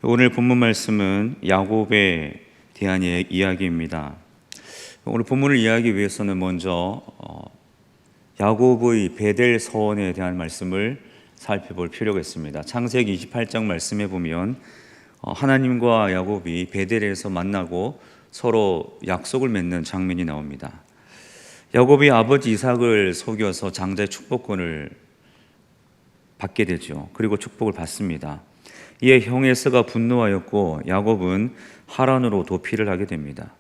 오늘 본문 말씀은 야곱에 대한 이야기입니다. 오늘 본문을 이해하기 위해서는 먼저 야곱의 베델 서원에 대한 말씀을 살펴볼 필요가 있습니다. 창세기 28장 말씀에 보면 하나님과 야곱이 베델에서 만나고 서로 약속을 맺는 장면이 나옵니다. 야곱이 아버지 이삭을 속여서 장자의 축복권을 받게 되죠. 그리고 축복을 받습니다. 이에 형 에서가 분노하였고 야곱은 하란으로 도피를 하게 됩니다.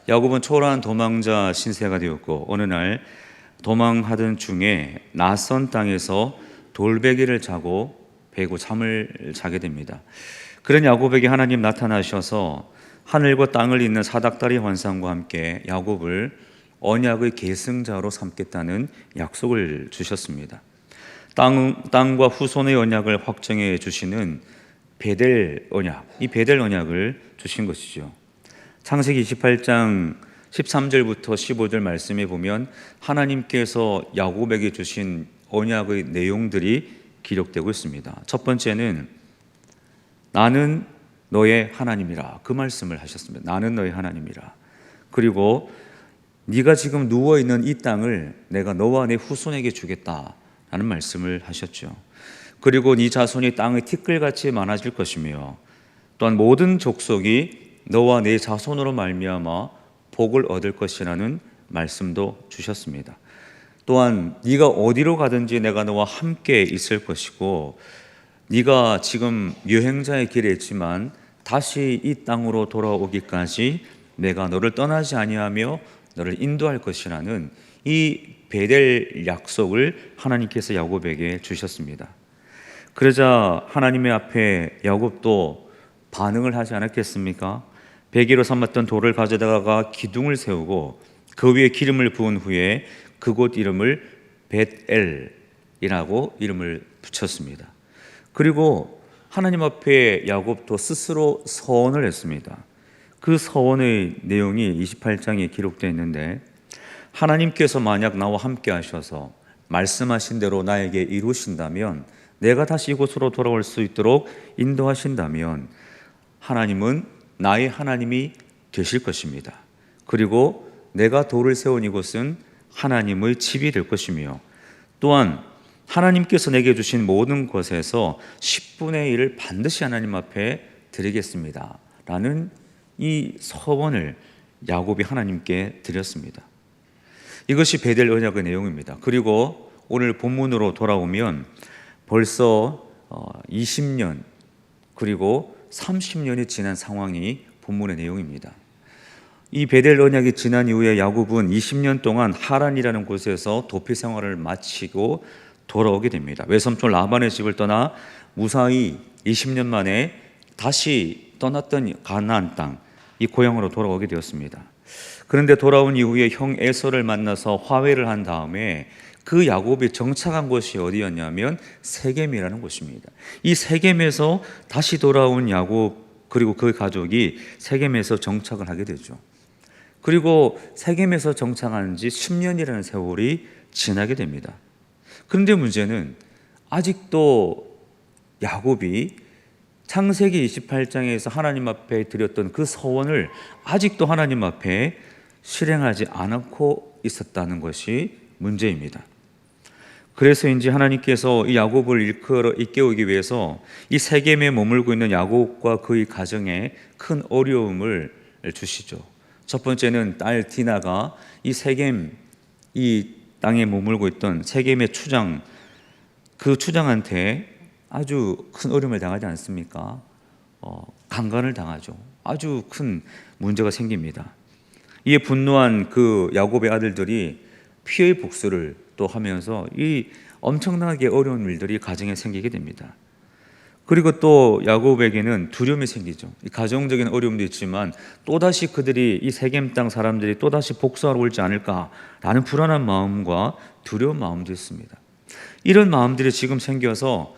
야곱은 초라한 도망자 신세가 되었고 어느 날 도망하던 중에 낯선 땅에서 돌베개를 자고 베고 잠을 자게 됩니다. 그런 야곱에게 하나님 나타나셔서 하늘과 땅을 잇는 사닥다리 환상과 함께 야곱을 언약의 계승자로 삼겠다는 약속을 주셨습니다. 땅과 후손의 언약을 확정해 주시는 베델 언약, 이 베델 언약을 주신 것이죠. 창세기 28장 13절부터 15절 말씀에 보면 하나님께서 야곱에게 주신 언약의 내용들이 기록되고 있습니다. 첫 번째는 나는 너의 하나님이라, 그 말씀을 하셨습니다. 나는 너의 하나님이라. 그리고 네가 지금 누워있는 이 땅을 내가 너와 내 후손에게 주겠다라는 말씀을 하셨죠. 그리고 네 자손이 땅의 티끌같이 많아질 것이며 또한 모든 족속이 너와 내 자손으로 말미암아 복을 얻을 것이라는 말씀도 주셨습니다. 또한 네가 어디로 가든지 내가 너와 함께 있을 것이고 네가 지금 여행자의 길에 있지만 다시 이 땅으로 돌아오기까지 내가 너를 떠나지 아니하며 너를 인도할 것이라는 이 베델 약속을 하나님께서 야곱에게 주셨습니다. 그러자 하나님의 앞에 야곱도 반응을 하지 않았겠습니까? 베개로 삼았던 돌을 가져다가 기둥을 세우고 그 위에 기름을 부은 후에 그곳 이름을 벳엘이라고 이름을 붙였습니다. 그리고 하나님 앞에 야곱도 스스로 서원을 했습니다. 그 서원의 내용이 28장에 기록되어 있는데 하나님께서 만약 나와 함께 하셔서 말씀하신 대로 나에게 이루신다면, 내가 다시 이곳으로 돌아올 수 있도록 인도하신다면 하나님은 나의 하나님이 되실 것입니다. 그리고 내가 돌을 세운 이곳은 하나님의 집이 될 것이며 또한 하나님께서 내게 주신 모든 것에서 10분의 1을 반드시 하나님 앞에 드리겠습니다 라는 이 서원을 야곱이 하나님께 드렸습니다. 이것이 베델 언약의 내용입니다. 그리고 오늘 본문으로 돌아오면 벌써 20년 그리고 30년이 지난 상황이 본문의 내용입니다. 이 베델 언약이 지난 이후에 야곱은 20년 동안 하란이라는 곳에서 도피 생활을 마치고 돌아오게 됩니다. 외삼촌 라반의 집을 떠나 무사히 20년 만에 다시 떠났던 가나안 땅, 이 고향으로 돌아오게 되었습니다. 그런데 돌아온 이후에 형 에서를 만나서 화해를 한 다음에 그 야곱이 정착한 곳이 어디였냐면 세겜이라는 곳입니다. 이 세겜에서 다시 돌아온 야곱 그리고 그 가족이 세겜에서 정착을 하게 되죠. 그리고 세겜에서 정착한 지 10년이라는 세월이 지나게 됩니다. 그런데 문제는 아직도 야곱이 창세기 28장에서 하나님 앞에 드렸던 그 서원을 아직도 하나님 앞에 실행하지 않고 있었다는 것이 문제입니다. 그래서인지 하나님께서 이 야곱을 일깨우기 위해서 이 세겜에 머물고 있는 야곱과 그의 가정에 큰 어려움을 주시죠. 첫 번째는 딸 디나가 이 세겜, 이 땅에 머물고 있던 세겜의 추장, 그 추장한테 아주 큰 어려움을 당하지 않습니까? 강간을 당하죠. 아주 큰 문제가 생깁니다. 이에 분노한 그 야곱의 아들들이 피의 복수를 또 하면서 이 엄청나게 어려운 일들이 가정에 생기게 됩니다. 그리고 또 야곱에게는 두려움이 생기죠. 가정적인 어려움도 있지만 또다시 그들이 이 세겜 땅 사람들이 또다시 복수하러 올지 않을까라는 불안한 마음과 두려운 마음도 있습니다. 이런 마음들이 지금 생겨서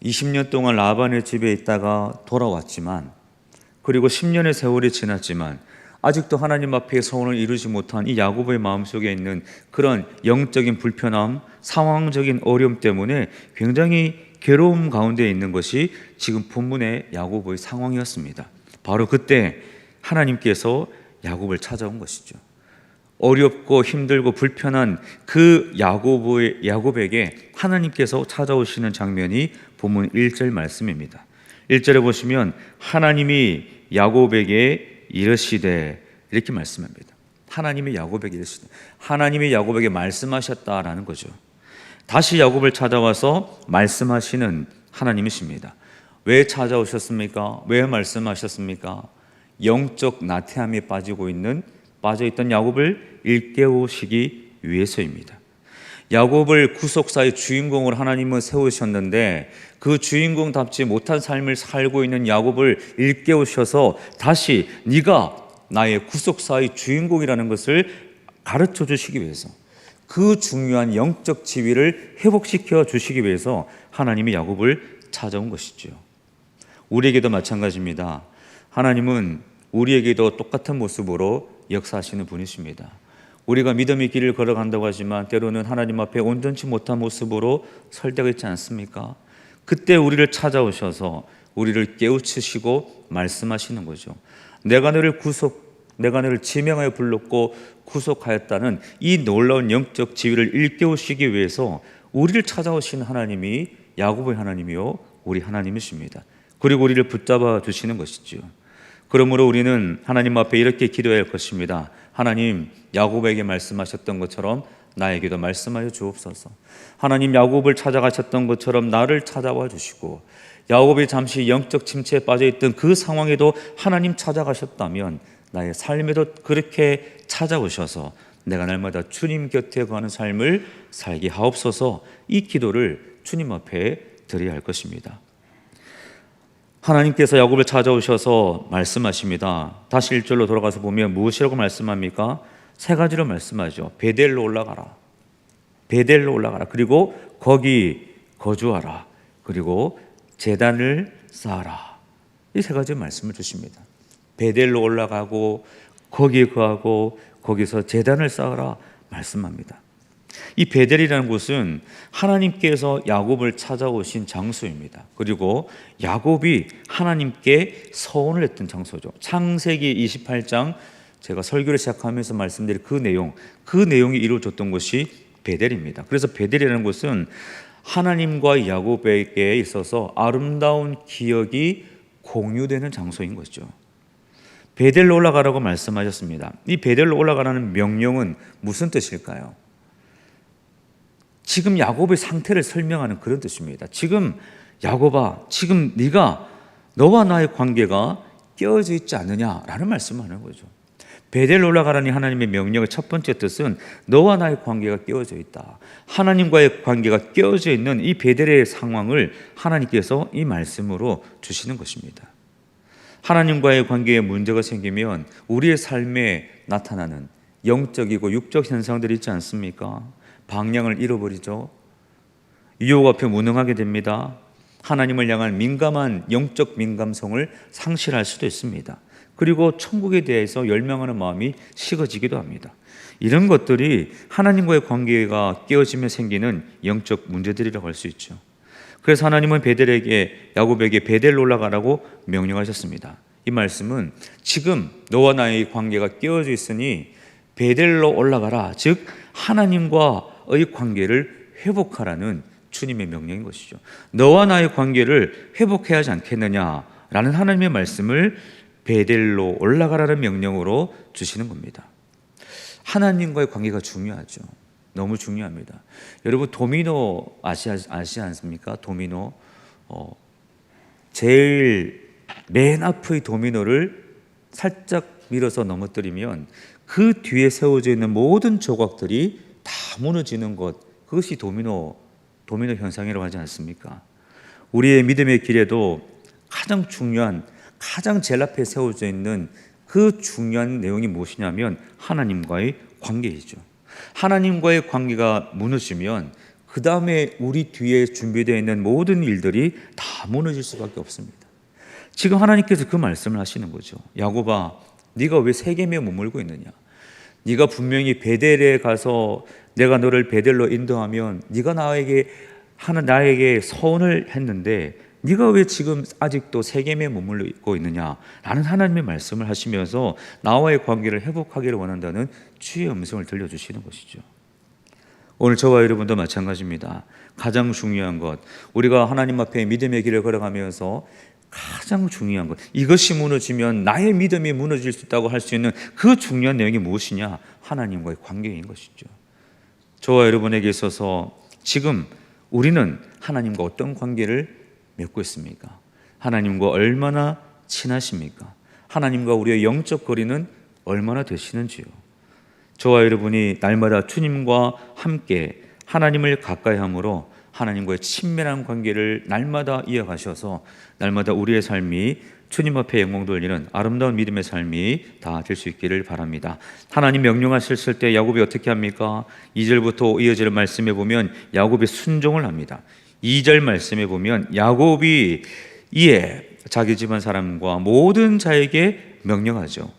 20년 동안 라반의 집에 있다가 돌아왔지만, 그리고 10년의 세월이 지났지만 아직도 하나님 앞에 소원을 이루지 못한 이 야곱의 마음속에 있는 그런 영적인 불편함, 상황적인 어려움 때문에 굉장히 괴로움 가운데 있는 것이 지금 본문의 야곱의 상황이었습니다. 바로 그때 하나님께서 야곱을 찾아온 것이죠. 어렵고 힘들고 불편한 그 야곱에게 하나님께서 찾아오시는 장면이 본문 1절 말씀입니다. 1절에 보시면 하나님이 야곱에게 이르시되 이렇게 말씀합니다. 하나님이 야곱에게 이르시되, 하나님이 야곱에게 말씀하셨다라는 거죠. 다시 야곱을 찾아와서 말씀하시는 하나님이십니다. 왜 찾아오셨습니까? 왜 말씀하셨습니까? 영적 나태함에 빠져있던 야곱을 일깨우시기 위해서입니다. 야곱을 구속사의 주인공으로 하나님은 세우셨는데 그 주인공답지 못한 삶을 살고 있는 야곱을 일깨우셔서 다시 네가 나의 구속사의 주인공이라는 것을 가르쳐 주시기 위해서, 그 중요한 영적 지위를 회복시켜 주시기 위해서 하나님이 야곱을 찾아온 것이죠. 우리에게도 마찬가지입니다. 하나님은 우리에게도 똑같은 모습으로 역사하시는 분이십니다. 우리가 믿음의 길을 걸어간다고 하지만 때로는 하나님 앞에 온전치 못한 모습으로 설 때가 있지 않습니까? 그때 우리를 찾아오셔서 우리를 깨우치시고 말씀하시는 거죠. 내가 너를 지명하여 불렀고 구속하였다는 이 놀라운 영적 지위를 일깨우시기 위해서 우리를 찾아오신 하나님이 야곱의 하나님이요 우리 하나님이십니다. 그리고 우리를 붙잡아 주시는 것이죠. 그러므로 우리는 하나님 앞에 이렇게 기도해야 할 것입니다. 하나님, 야곱에게 말씀하셨던 것처럼 나에게도 말씀하여 주옵소서. 하나님, 야곱을 찾아가셨던 것처럼 나를 찾아와 주시고, 야곱이 잠시 영적 침체에 빠져있던 그 상황에도 하나님 찾아가셨다면 나의 삶에도 그렇게 찾아오셔서 내가 날마다 주님 곁에 거하는 삶을 살게 하옵소서. 이 기도를 주님 앞에 드려야 할 것입니다. 하나님께서 야곱을 찾아오셔서 말씀하십니다. 다시 1절로 돌아가서 보면 무엇이라고 말씀합니까? 세 가지로 말씀하죠. 베델로 올라가라. 베델로 올라가라. 그리고 거기 거주하라. 그리고 제단을 쌓아라. 이 세 가지 말씀을 주십니다. 베델로 올라가고 거기에 거하고 거기서 제단을 쌓아라 말씀합니다. 이 베델이라는 곳은 하나님께서 야곱을 찾아오신 장소입니다. 그리고 야곱이 하나님께 서원을 했던 장소죠. 창세기 28장 제가 설교를 시작하면서 말씀드린 그 내용이 이루어졌던 곳이 베델입니다. 그래서 베델이라는 곳은 하나님과 야곱에게 있어서 아름다운 기억이 공유되는 장소인 거죠. 베델로 올라가라고 말씀하셨습니다. 이 베델로 올라가라는 명령은 무슨 뜻일까요? 지금 야곱의 상태를 설명하는 그런 뜻입니다. 지금 야곱아, 지금 네가 너와 나의 관계가 깨어져 있지 않느냐라는 말씀을 하는 거죠. 베델로 올라가라니 하나님의 명령의 첫 번째 뜻은 너와 나의 관계가 깨어져 있다. 하나님과의 관계가 깨어져 있는 이 베델의 상황을 하나님께서 이 말씀으로 주시는 것입니다. 하나님과의 관계에 문제가 생기면 우리의 삶에 나타나는 영적이고 육적 현상들이 있지 않습니까? 방향을 잃어버리죠. 유혹 앞에 무능하게 됩니다. 하나님을 향한 민감한 영적 민감성을 상실할 수도 있습니다. 그리고 천국에 대해서 열망하는 마음이 식어지기도 합니다. 이런 것들이 하나님과의 관계가 깨어지면 생기는 영적 문제들이라고 할 수 있죠. 그래서 하나님은 야곱에게 베델로 올라가라고 명령하셨습니다. 이 말씀은 지금 너와 나의 관계가 깨어져 있으니 베델로 올라가라, 즉 하나님과의 관계를 회복하라는 주님의 명령인 것이죠. 너와 나의 관계를 회복해야 하지 않겠느냐라는 하나님의 말씀을 베델로 올라가라는 명령으로 주시는 겁니다. 하나님과의 관계가 중요하죠. 너무 중요합니다. 여러분 도미노 아시지 않습니까? 도미노 제일 맨 앞의 도미노를 살짝 밀어서 넘어뜨리면 그 뒤에 세워져 있는 모든 조각들이 다 무너지는 것, 그것이 도미노 현상이라고 하지 않습니까? 우리의 믿음의 길에도 가장 중요한, 가장 제일 앞에 세워져 있는 그 중요한 내용이 무엇이냐면 하나님과의 관계이죠. 하나님과의 관계가 무너지면 그 다음에 우리 뒤에 준비되어 있는 모든 일들이 다 무너질 수밖에 없습니다. 지금 하나님께서 그 말씀을 하시는 거죠. 야곱아, 네가 왜 세겜에 머물고 있느냐? 네가 분명히 베델에 가서 내가 너를 베델로 인도하면 네가 나에게 나에게 서원을 했는데 네가 왜 지금 아직도 세겜에 머물고 있느냐 라는 하나님의 말씀을 하시면서 나와의 관계를 회복하기를 원한다는 주의 음성을 들려주시는 것이죠. 오늘 저와 여러분도 마찬가지입니다. 가장 중요한 것, 우리가 하나님 앞에 믿음의 길을 걸어가면서 가장 중요한 것, 이것이 무너지면 나의 믿음이 무너질 수 있다고 할 수 있는 그 중요한 내용이 무엇이냐? 하나님과의 관계인 것이죠. 저와 여러분에게 있어서 지금 우리는 하나님과 어떤 관계를 맺고 있습니까? 하나님과 얼마나 친하십니까? 하나님과 우리의 영적 거리는 얼마나 되시는지요? 저와 여러분이 날마다 주님과 함께 하나님을 가까이 함으로 하나님과의 친밀한 관계를 날마다 이어가셔서 날마다 우리의 삶이 주님 앞에 영광 돌리는 아름다운 믿음의 삶이 다 될 수 있기를 바랍니다. 하나님 명령하셨을 때 야곱이 어떻게 합니까? 2절부터 이어지는 말씀에 보면 야곱이 순종을 합니다. 2절 말씀에 보면 야곱이 이에 자기 집안 사람과 모든 자에게 명령하죠.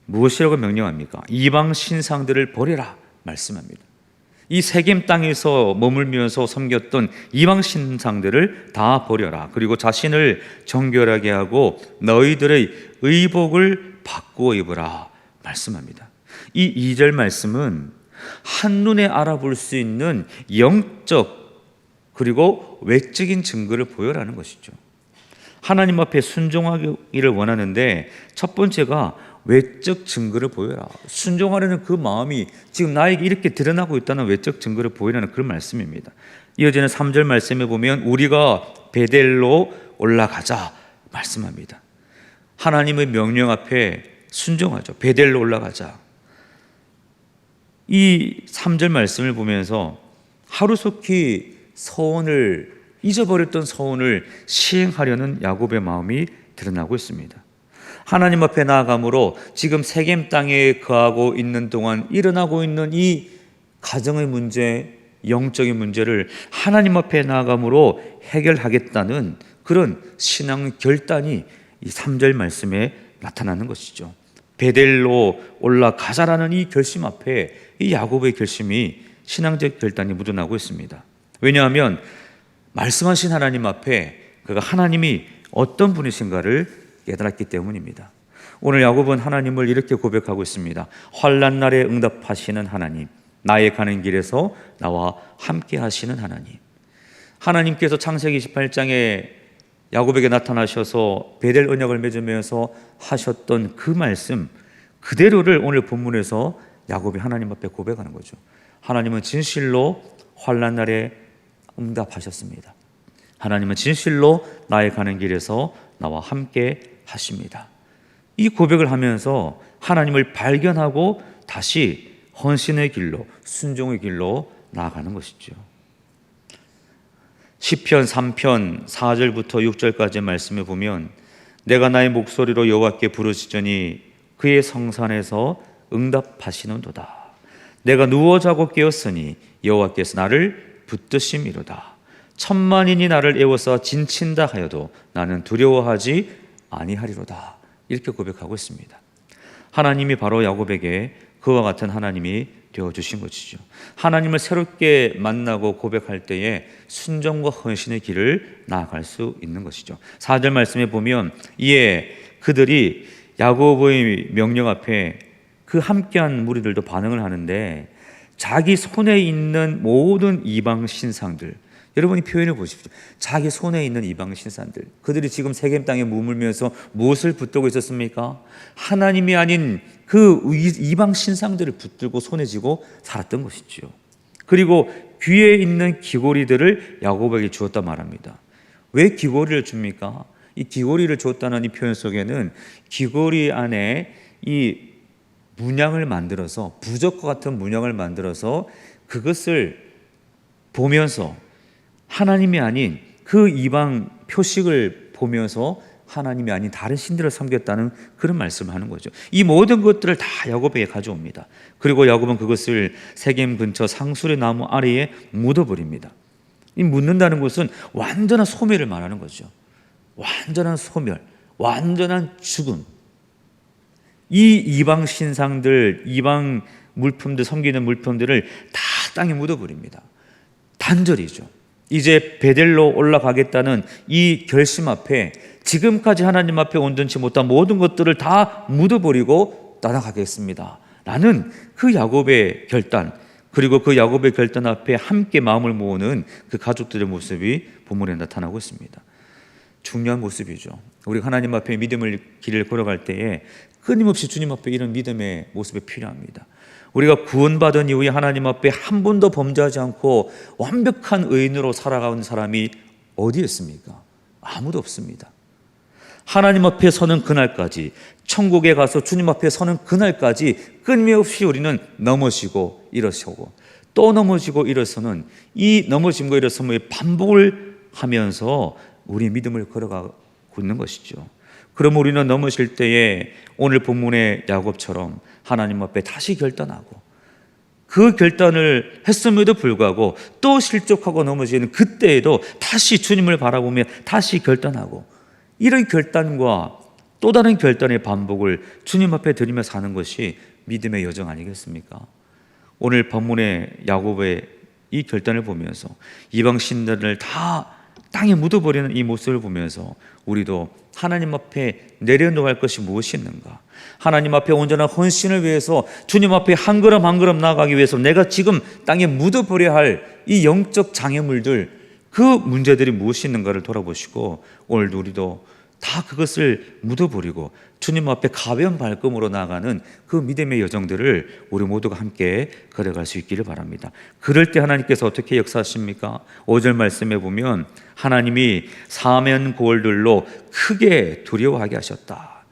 무엇이라고 명령합니까? 이방 신상들을 버려라 말씀합니다. 이 세겜 땅에서 머물면서 섬겼던 이방 신상들을 다 버려라. 그리고 자신을 정결하게 하고 너희들의 의복을 바꾸어 입으라 말씀합니다. 이 2절 말씀은 한눈에 알아볼 수 있는 영적 그리고 외적인 증거를 보여라는 것이죠. 하나님 앞에 순종하기를 원하는데 첫 번째가 외적 증거를 보여라. 순종하려는 그 마음이 지금 나에게 이렇게 드러나고 있다는 외적 증거를 보이라는 그런 말씀입니다. 이어지는 3절 말씀에 보면 우리가 베델로 올라가자 말씀합니다. 하나님의 명령 앞에 순종하죠. 베델로 올라가자. 이 3절 말씀을 보면서 하루속히 서원을 잊어버렸던 서원을 시행하려는 야곱의 마음이 드러나고 있습니다. 하나님 앞에 나아감으로 지금 세겜 땅에 거하고 있는 동안 일어나고 있는 이 가정의 문제, 영적인 문제를 하나님 앞에 나아감으로 해결하겠다는 그런 신앙 결단이 이 3절 말씀에 나타나는 것이죠. 베델로 올라가자라는 이 결심 앞에 이 야곱의 결심이 신앙적 결단이 묻어나고 있습니다. 왜냐하면 말씀하신 하나님 앞에 그가 하나님이 어떤 분이신가를 깨달았기 때문입니다. 오늘 야곱은 하나님을 이렇게 고백하고 있습니다. 환난 날에 응답하시는 하나님, 나의 가는 길에서 나와 함께 하시는 하나님. 하나님께서 창세기 28장에 야곱에게 나타나셔서 베델 언약을 맺으면서 하셨던 그 말씀 그대로를 오늘 본문에서 야곱이 하나님 앞에 고백하는 거죠. 하나님은 진실로 환난 날에 응답하셨습니다. 하나님은 진실로 나의 가는 길에서 나와 함께 하십니다. 이 고백을 하면서 하나님을 발견하고 다시 헌신의 길로, 순종의 길로 나아가는 것이죠. 시편 3편 4절부터 6절까지 말씀에 보면 내가 나의 목소리로 여호와께 부르짖으니 그의 성산에서 응답하시는도다. 내가 누워 자고 깨었으니 여호와께서 나를 붙드심이로다. 천만인이 나를 애워서 진친다 하여도 나는 두려워하지 아니하리로다. 이렇게 고백하고 있습니다. 하나님이 바로 야곱에게 그와 같은 하나님이 되어주신 것이죠. 하나님을 새롭게 만나고 고백할 때에 순종과 헌신의 길을 나아갈 수 있는 것이죠. 4절 말씀에 보면 이에 그들이 야곱의 명령 앞에 그 함께한 무리들도 반응을 하는데 자기 손에 있는 모든 이방 신상들, 여러분이 표현해 보십시오. 자기 손에 있는 이방 신상들, 그들이 지금 세겜 땅에 머물면서 무엇을 붙들고 있었습니까? 하나님이 아닌 그 이방 신상들을 붙들고 손에 쥐고 살았던 것이죠. 그리고 귀에 있는 귀고리들을 야곱에게 주었다 말합니다. 왜 귀고리를 줍니까? 이 귀고리를 줬다는 이 표현 속에는 귀고리 안에 이 문양을 만들어서, 부적과 같은 문양을 만들어서 그것을 보면서 하나님이 아닌 그 이방 표식을 보면서 하나님이 아닌 다른 신들을 섬겼다는 그런 말씀을 하는 거죠. 이 모든 것들을 다 야곱에게 가져옵니다. 그리고 야곱은 그것을 세겜 근처 상수리 나무 아래에 묻어버립니다. 이 묻는다는 것은 완전한 소멸을 말하는 거죠. 완전한 소멸, 완전한 죽음. 이 이방 신상들, 이방 물품들, 섬기는 물품들을 다 땅에 묻어버립니다. 간절이죠. 이제 베델로 올라가겠다는 이 결심 앞에 지금까지 하나님 앞에 온전치 못한 모든 것들을 다 묻어버리고 따라가겠습니다 라는 그 야곱의 결단, 그리고 그 야곱의 결단 앞에 함께 마음을 모으는 그 가족들의 모습이 본문에 나타나고 있습니다. 중요한 모습이죠. 우리 하나님 앞에 믿음의 길을 걸어갈 때에 끊임없이 주님 앞에 이런 믿음의 모습이 필요합니다. 우리가 구원받은 이후에 하나님 앞에 한 번도 범죄하지 않고 완벽한 의인으로 살아가는 사람이 어디 있습니까? 아무도 없습니다. 하나님 앞에 서는 그날까지, 천국에 가서 주님 앞에 서는 그날까지 끊임없이 우리는 넘어지고 일어서고 또 넘어지고 일어서는 이 넘어짐과 일어섬의 반복을 하면서 우리의 믿음을 걸어가고 있는 것이죠. 그럼 우리는 넘어질 때에 오늘 본문의 야곱처럼 하나님 앞에 다시 결단하고, 그 결단을 했음에도 불구하고 또 실족하고 넘어지는 그때에도 다시 주님을 바라보며 다시 결단하고, 이런 결단과 또 다른 결단의 반복을 주님 앞에 드리며 사는 것이 믿음의 여정 아니겠습니까? 오늘 본문의 야곱의 이 결단을 보면서 이방 신들을 다 땅에 묻어버리는 이 모습을 보면서 우리도 하나님 앞에 내려놓을 것이 무엇이 있는가, 하나님 앞에 온전한 헌신을 위해서 주님 앞에 한 걸음 한 걸음 나아가기 위해서 내가 지금 땅에 묻어버려야 할 이 영적 장애물들, 그 문제들이 무엇이 있는가를 돌아보시고 오늘도 우리도 다 그것을 묻어버리고 주님 앞에 가벼운 발걸음으로 나아가는 그 믿음의 여정들을 우리 모두가 함께 걸어갈 수 있기를 바랍니다. 그럴 때 하나님께서 어떻게 역사하십니까? 5절 말씀에 보면 하나님이 사면 고을들로 크게 두려워하게 하셨다.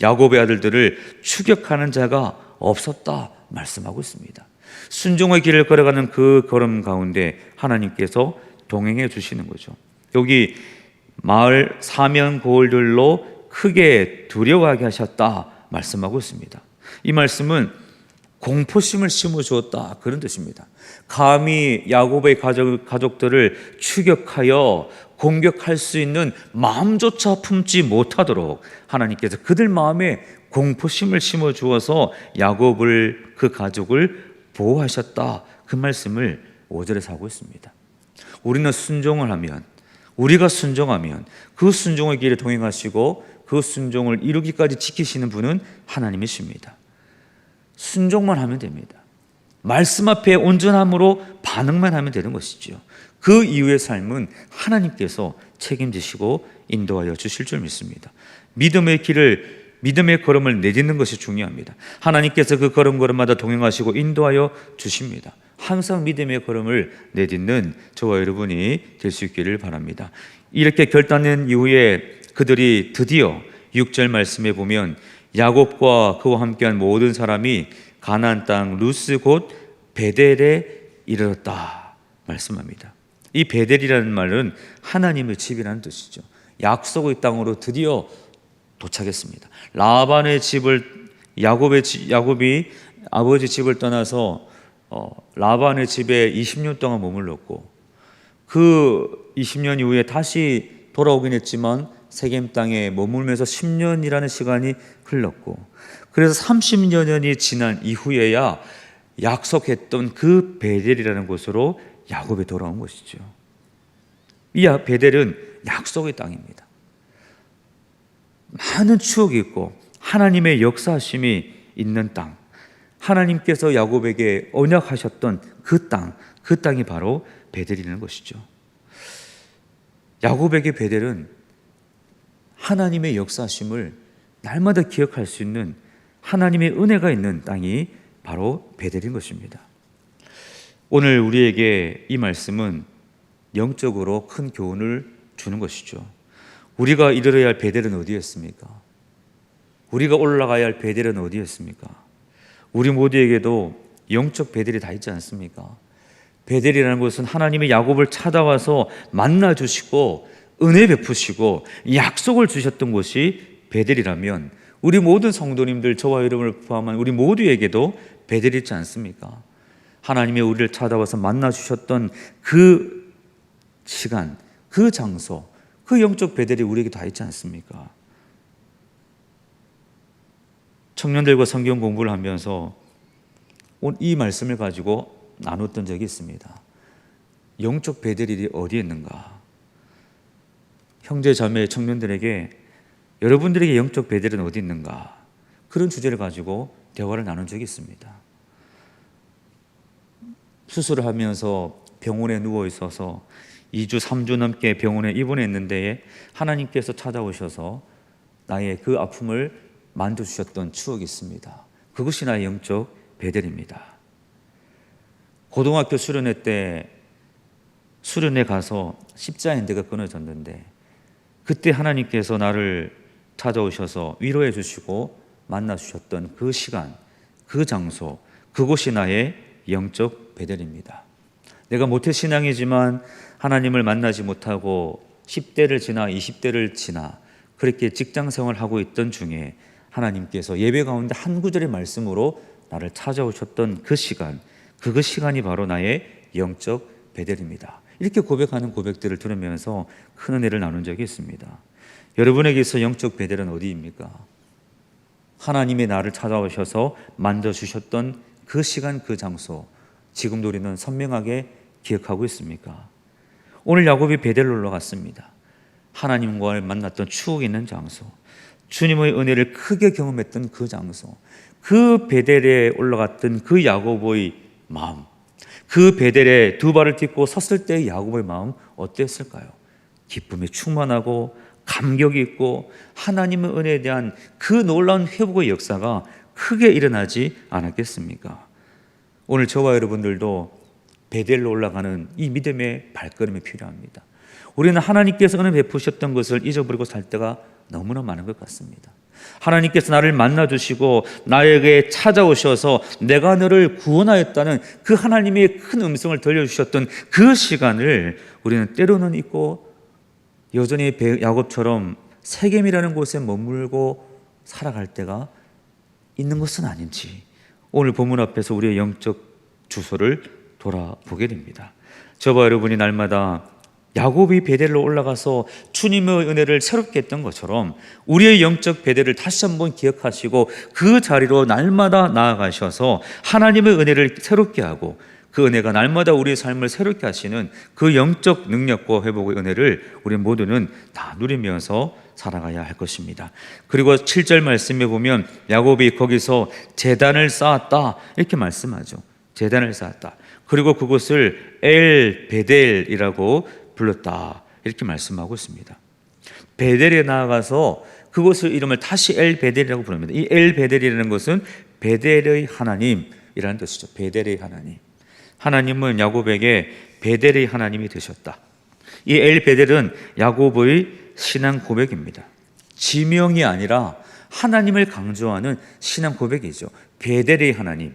야곱의 아들들을 추격하는 자가 없었다 말씀하고 있습니다. 순종의 길을 걸어가는 그 걸음 가운데 하나님께서 동행해 주시는 거죠. 여기 마을 사면 고을들로 크게 두려워하게 하셨다 말씀하고 있습니다. 이 말씀은 공포심을 심어주었다 그런 뜻입니다. 감히 야곱의 가족들을 추격하여 공격할 수 있는 마음조차 품지 못하도록 하나님께서 그들 마음에 공포심을 심어주어서 야곱을, 그 가족을 보호하셨다, 그 말씀을 5절에서 하고 있습니다. 우리는 순종을 하면, 우리가 순종하면 그 순종의 길에 동행하시고 그 순종을 이루기까지 지키시는 분은 하나님이십니다. 순종만 하면 됩니다. 말씀 앞에 온전함으로 반응만 하면 되는 것이죠. 그 이후의 삶은 하나님께서 책임지시고 인도하여 주실 줄 믿습니다. 믿음의 걸음을 내딛는 것이 중요합니다. 하나님께서 그 걸음걸음마다 동행하시고 인도하여 주십니다. 항상 믿음의 걸음을 내딛는 저와 여러분이 될 수 있기를 바랍니다. 이렇게 결단한 이후에 그들이 드디어 6절 말씀에 보면 야곱과 그와 함께한 모든 사람이 가나안 땅 루스 곧 베델에 이르렀다 말씀합니다. 이 베델이라는 말은 하나님의 집이라는 뜻이죠. 약속의 땅으로 드디어 도착했습니다. 라반의 집을, 야곱이 아버지 집을 떠나서 라반의 집에 20년 동안 머물렀고, 그 20년 이후에 다시 돌아오긴 했지만 세겜 땅에 머물면서 10년이라는 시간이 흘렀고, 그래서 30년이 지난 이후에야 약속했던 그 베델이라는 곳으로 야곱이 돌아온 것이죠. 이 베델은 약속의 땅입니다. 많은 추억이 있고 하나님의 역사하심이 있는 땅, 하나님께서 야곱에게 언약하셨던 그 땅이 바로 베델이라는 것이죠. 야곱에게 베델은 하나님의 역사하심을 날마다 기억할 수 있는 하나님의 은혜가 있는 땅이 바로 베델인 것입니다. 오늘 우리에게 이 말씀은 영적으로 큰 교훈을 주는 것이죠. 우리가 이르러야 할 베델은 어디였습니까? 우리가 올라가야 할 베델은 어디였습니까? 우리 모두에게도 영적 베델이 다 있지 않습니까? 베델이라는 것은 하나님의 야곱을 찾아와서 만나주시고 은혜 베푸시고 약속을 주셨던 곳이 베델이라면 우리 모든 성도님들, 저와 여러분을 포함한 우리 모두에게도 베델이 있지 않습니까? 하나님의 우리를 찾아와서 만나주셨던 그 시간, 그 장소, 그 영적 베델이 우리에게 다 있지 않습니까? 청년들과 성경 공부를 하면서 이 말씀을 가지고 나눴던 적이 있습니다. 영적 베델이 어디에 있는가? 형제 자매 청년들에게 여러분들에게 영적 베델은 어디 있는가? 그런 주제를 가지고 대화를 나눈 적이 있습니다. 수술을 하면서 병원에 누워 있어서 2주, 3주 넘게 병원에 입원했는데 하나님께서 찾아오셔서 나의 그 아픔을 만져주셨던 추억이 있습니다. 그것이 나의 영적 베델입니다. 고등학교 수련회 때 수련회 가서 십자인대가 끊어졌는데 그때 하나님께서 나를 찾아오셔서 위로해 주시고 만나 주셨던 그 시간, 그 장소, 그곳이 나의 영적 베델입니다. 내가 모태신앙이지만 하나님을 만나지 못하고 10대를 지나 20대를 지나 그렇게 직장생활을 하고 있던 중에 하나님께서 예배 가운데 한 구절의 말씀으로 나를 찾아오셨던 그 시간, 그 시간이 바로 나의 영적 베델입니다. 이렇게 고백하는 고백들을 들으면서 큰 은혜를 나눈 적이 있습니다. 여러분에게서 영적 베델은 어디입니까? 하나님의 나를 찾아오셔서 만져주셨던 그 시간, 그 장소, 지금도 우리는 선명하게 기억하고 있습니까? 오늘 야곱이 베델로 올라갔습니다. 하나님과 만났던 추억이 있는 장소, 주님의 은혜를 크게 경험했던 그 장소, 그 베델에 올라갔던 그 야곱의 마음, 그 베델에 두 발을 딛고 섰을 때의 야곱의 마음 어땠을까요? 기쁨이 충만하고 감격이 있고 하나님의 은혜에 대한 그 놀라운 회복의 역사가 크게 일어나지 않았겠습니까? 오늘 저와 여러분들도 베델로 올라가는 이 믿음의 발걸음이 필요합니다. 우리는 하나님께서 은혜 베푸셨던 것을 잊어버리고 살 때가 너무나 많은 것 같습니다. 하나님께서 나를 만나주시고 나에게 찾아오셔서 내가 너를 구원하였다는 그 하나님의 큰 음성을 들려주셨던 그 시간을 우리는 때로는 잊고 여전히 야곱처럼 세겜이라는 곳에 머물고 살아갈 때가 있는 것은 아닌지 오늘 본문 앞에서 우리의 영적 주소를 돌아보게 됩니다. 저와 여러분이 날마다 야곱이 베델로 올라가서 주님의 은혜를 새롭게 했던 것처럼 우리의 영적 베델을 다시 한번 기억하시고 그 자리로 날마다 나아가셔서 하나님의 은혜를 새롭게 하고 그 은혜가 날마다 우리의 삶을 새롭게 하시는 그 영적 능력과 회복의 은혜를 우리 모두는 다 누리면서 살아가야 할 것입니다. 그리고 7절 말씀에 보면 야곱이 거기서 제단을 쌓았다 이렇게 말씀하죠. 제단을 쌓았다. 그리고 그곳을 엘 베델이라고 불렀다 이렇게 말씀하고 있습니다. 베델에 나아가서 그곳의 이름을 다시 엘 베델이라고 부릅니다. 이 엘 베델이라는 것은 베델의 하나님이라는 뜻이죠. 베델의 하나님. 하나님은 야곱에게 베델의 하나님이 되셨다. 이 엘 베델은 야곱의 신앙 고백입니다. 지명이 아니라 하나님을 강조하는 신앙 고백이죠. 베델의 하나님.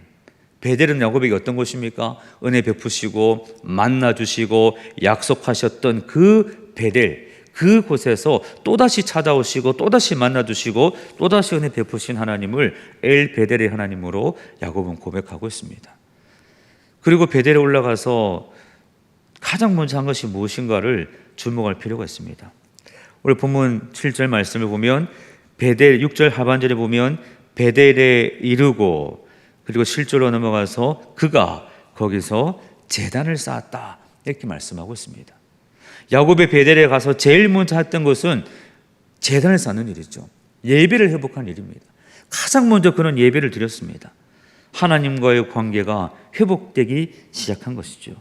베델은 야곱에게 어떤 곳입니까? 은혜 베푸시고 만나주시고 약속하셨던 그 베델, 그곳에서 또다시 찾아오시고 또다시 만나주시고 또다시 은혜 베푸신 하나님을 엘 베델의 하나님으로 야곱은 고백하고 있습니다. 그리고 베델에 올라가서 가장 먼저 한 것이 무엇인가를 주목할 필요가 있습니다. 우리 본문 7절 말씀을 보면 베델 6절 하반절에 보면 베델에 이르고 그리고 7절로 넘어가서 그가 거기서 제단을 쌓았다 이렇게 말씀하고 있습니다. 야곱의 베델에 가서 제일 먼저 했던 것은 제단을 쌓는 일이죠. 예배를 회복한 일입니다. 가장 먼저 그런 예배를 드렸습니다. 하나님과의 관계가 회복되기 시작한 것이죠.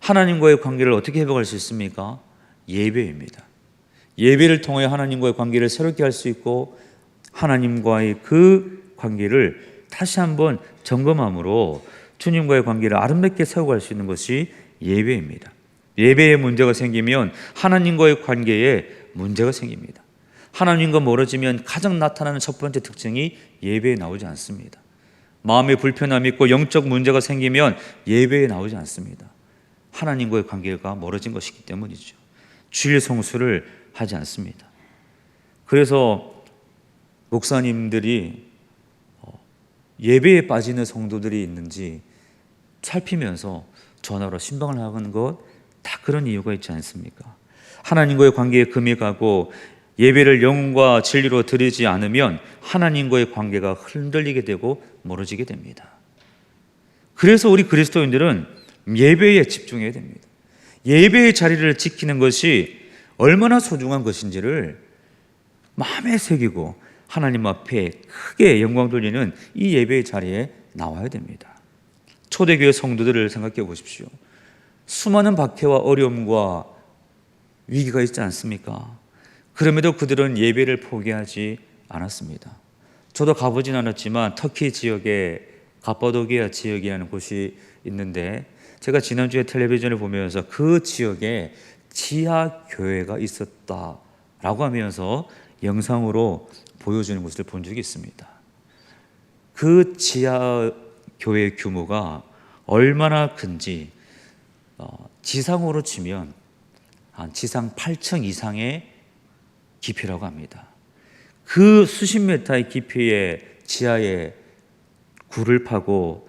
하나님과의 관계를 어떻게 회복할 수 있습니까? 예배입니다. 예배를 통해 하나님과의 관계를 새롭게 할 수 있고 하나님과의 그 관계를 다시 한번 점검함으로 주님과의 관계를 아름답게 세워갈 수 있는 것이 예배입니다. 예배에 문제가 생기면 하나님과의 관계에 문제가 생깁니다. 하나님과 멀어지면 가장 나타나는 첫 번째 특징이 예배에 나오지 않습니다. 마음의 불편함이 있고 영적 문제가 생기면 예배에 나오지 않습니다. 하나님과의 관계가 멀어진 것이기 때문이죠. 주일 성수를 하지 않습니다. 그래서 목사님들이 예배에 빠지는 성도들이 있는지 살피면서 전화로 신방을 하는 것 다 그런 이유가 있지 않습니까? 하나님과의 관계에 금이 가고 예배를 영과 진리로 드리지 않으면 하나님과의 관계가 흔들리게 되고 멀어지게 됩니다. 그래서 우리 그리스도인들은 예배에 집중해야 됩니다. 예배의 자리를 지키는 것이 얼마나 소중한 것인지를 마음에 새기고 하나님 앞에 크게 영광 돌리는 이 예배의 자리에 나와야 됩니다. 초대교회 성도들을 생각해 보십시오. 수많은 박해와 어려움과 위기가 있지 않습니까? 그럼에도 그들은 예배를 포기하지 않았습니다. 저도 가보진 않았지만 터키 지역에 가빠도기아 지역이라는 곳이 있는데, 제가 지난주에 텔레비전을 보면서 그 지역에 지하 교회가 있었다라고 하면서 영상으로 보여주는 것을 본 적이 있습니다. 그 지하 교회 규모가 얼마나 큰지 지상으로 치면 한 지상 8층 이상의 깊이라고 합니다. 그 수십 미터의 깊이의 지하에 굴을 파고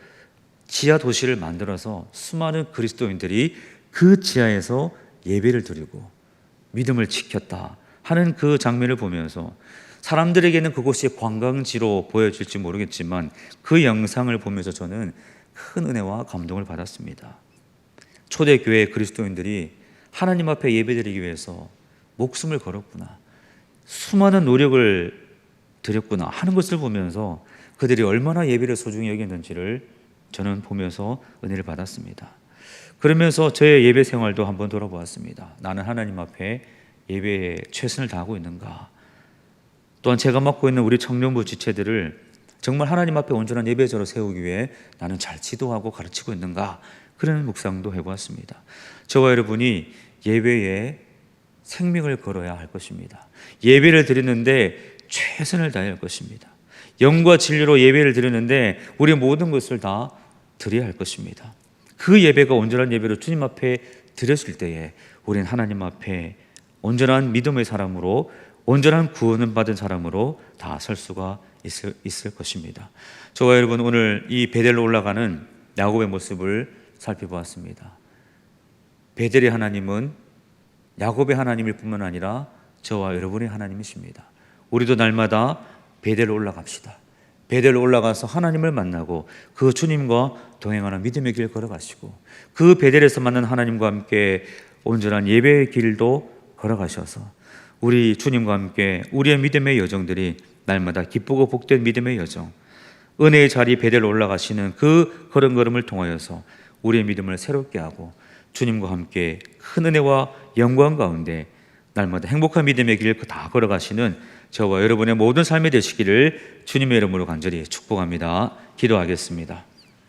지하 도시를 만들어서 수많은 그리스도인들이 그 지하에서 예배를 드리고 믿음을 지켰다 하는 그 장면을 보면서, 사람들에게는 그곳이 관광지로 보여질지 모르겠지만 그 영상을 보면서 저는 큰 은혜와 감동을 받았습니다. 초대교회 그리스도인들이 하나님 앞에 예배드리기 위해서 목숨을 걸었구나, 수많은 노력을 드렸구나 하는 것을 보면서 그들이 얼마나 예배를 소중히 여겼는지를 저는 보면서 은혜를 받았습니다. 그러면서 저의 예배 생활도 한번 돌아보았습니다. 나는 하나님 앞에 예배에 최선을 다하고 있는가? 또한 제가 맡고 있는 우리 청년부 지체들을 정말 하나님 앞에 온전한 예배자로 세우기 위해 나는 잘 지도하고 가르치고 있는가? 그런 묵상도 해보았습니다. 저와 여러분이 예배에 생명을 걸어야 할 것입니다. 예배를 드리는데 최선을 다해야 할 것입니다. 영과 진리로 예배를 드리는데 우리 모든 것을 다 드려야 할 것입니다. 그 예배가 온전한 예배로 주님 앞에 드렸을 때에 우리는 하나님 앞에 온전한 믿음의 사람으로, 온전한 구원을 받은 사람으로 다 설 수가 있을 것입니다. 저와 여러분, 오늘 이 베델로 올라가는 야곱의 모습을 살펴보았습니다. 베델의 하나님은 야곱의 하나님일 뿐만 아니라 저와 여러분의 하나님이십니다. 우리도 날마다 베델로 올라갑시다. 베델로 올라가서 하나님을 만나고 그 주님과 동행하는 믿음의 길 걸어가시고, 그 베델에서 만난 하나님과 함께 온전한 예배의 길도 걸어가셔서 우리 주님과 함께 우리의 믿음의 여정들이 날마다 기쁘고 복된 믿음의 여정, 은혜의 자리 베델로 올라가시는 그 걸음걸음을 통하여서 우리의 믿음을 새롭게 하고 주님과 함께 큰 은혜와 영광 가운데 날마다 행복한 믿음의 길 다 걸어가시는 저와 여러분의 모든 삶이 되시기를 주님의 이름으로 간절히 축복합니다. 기도하겠습니다.